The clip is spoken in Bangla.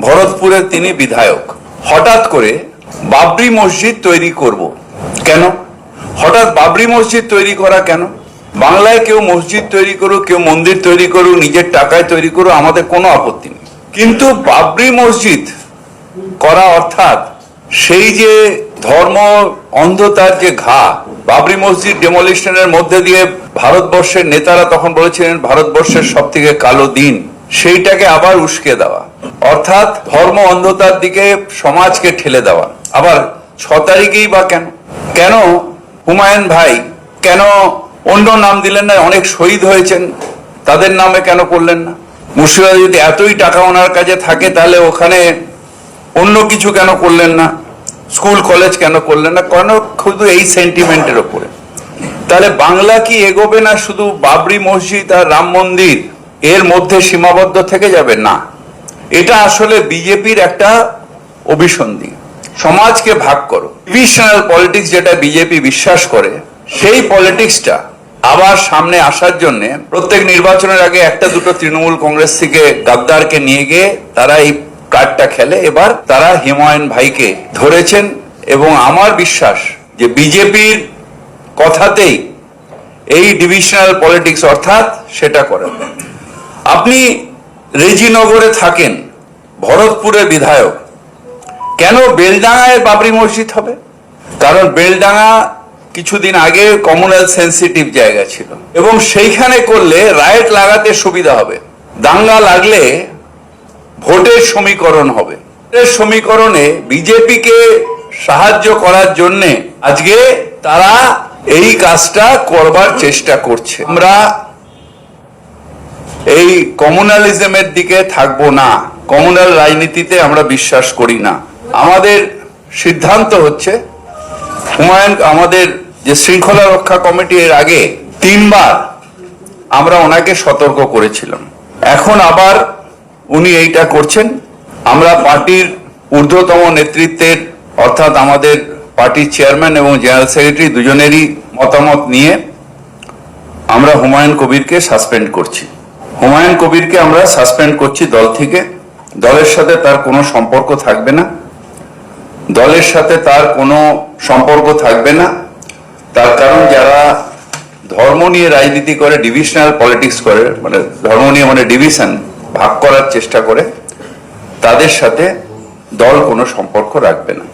ভরতপুরের তিনি বিধায়ক। হঠাৎ করে বাবরি মসজিদ তৈরি করব কেন? হঠাৎ বাবরি মসজিদ তৈরি করা কেন? বাংলায় কেউ মসজিদ তৈরি করুক, কেউ মন্দির তৈরি করুক, নিজের টাকায় তৈরি করুক, আমাদের কোনো আপত্তি নেই। কিন্তু বাবরি মসজিদ করা অর্থাৎ সেই যে ধর্ম অন্ধতার যে ঘা, বাবরি মসজিদ ডেমোলিশনের মধ্যে দিয়ে ভারতবর্ষের নেতারা তখন বলেছিলেন ভারতবর্ষের সব থেকে কালো দিন, সেইটাকে আবার উস্কে দেওয়া, অর্থাৎ ধর্ম অন্ধতার দিকে সমাজকে ঠেলে দেওয়া। আবার 6 তারিখেই বা কেন? কেন হুমায়ুন ভাই কেন অন্য নাম দিলেন না? অনেক শহীদ হয়েছেন, তাদের নামে কেন করলেন না? মুর্শিদাবাদে যদি এতই টাকা ওনার কাছে থাকে তাহলে ওখানে অন্য কিছু কেন করলেন না? স্কুল কলেজ কেন করলেন না? কেন শুধু এই সেন্টিমেন্টের ওপরে? তাহলে বাংলা কি এগোবে না শুধু বাবরি মসজিদ আর রাম মন্দির এর মধ্যে সীমাবদ্ধ থেকে যাবে? না, এটা আসলে বিজেপির একটা অভিসন্ধি। সমাজকে ভাগ করো, ডিভিশনাল পলিটিক্স যেটা বিজেপি বিশ্বাস করে, সেই পলিটিক্সটা আবার সামনে আসার জন্য প্রত্যেক নির্বাচনের আগে একটা দুটো তৃণমূল কংগ্রেস থেকে গাদ্দারকে নিয়ে গিয়ে তারা এই কার্ডটা খেলে। এবার তারা হুমায়ুন ভাইকে ধরেছেন এবং আমার বিশ্বাস যে বিজেপির কথাতেই এই ডিভিশনাল পলিটিক্স অর্থাৎ সেটা করেন। আপনি রেজিনগরে থাকেন, ভরতপুরের বিধায়ক, কেন বেলডাঙ্গায় বাবরি মসজিদ হবে? কারণ বেলডাঙ্গা কিছুদিন আগে কমিউনাল সেন্সিটিভ জায়গা ছিল এবং সেইখানে করলে রাইট লাগাতে সুবিধা হবে। দাঙ্গা লাগলে ভোটের সমীকরণ হবে। ভোটের সমীকরণে বিজেপিকে সাহায্য করার জন্য আজকে তারা এই কাজটা করবার চেষ্টা করছে। আমরা এই কমিউনালিজমের দিকে থাকবো না, কমিউনাল রাজনীতিতে আমরা বিশ্বাস করি না। আমাদের সিদ্ধান্ত হচ্ছে হুমায়ুন, আমাদের যে শৃঙ্খলা রক্ষা কমিটি এর আগে 3 বার আমরা ওনাকে সতর্ক করেছিলাম, এখন আবার উনি এইটা করছেন। আমরা পার্টির ঊর্ধ্বতম নেতৃত্বের অর্থাৎ আমাদের পার্টির চেয়ারম্যান এবং জেনারেল সেক্রেটারি দুজনেরই মতামত নিয়ে আমরা হুমায়ুন কবিরকে সাসপেন্ড করছি। হুমায়ুন কবিরকে আমরা সাসপেন্ড করছি দল থেকে। দলের সাথে তার কোনো সম্পর্ক থাকবে না, দলের সাথে তার কোনো সম্পর্ক থাকবে না। তার কারণ যারা ধর্ম নিয়ে রাজনীতি করে, ডিভিশনাল পলিটিক্স করে, মানে ধর্ম নিয়ে মানে ডিভিশন ভাগ করার চেষ্টা করে, তাদের সাথে দল কোনো সম্পর্ক রাখবে না।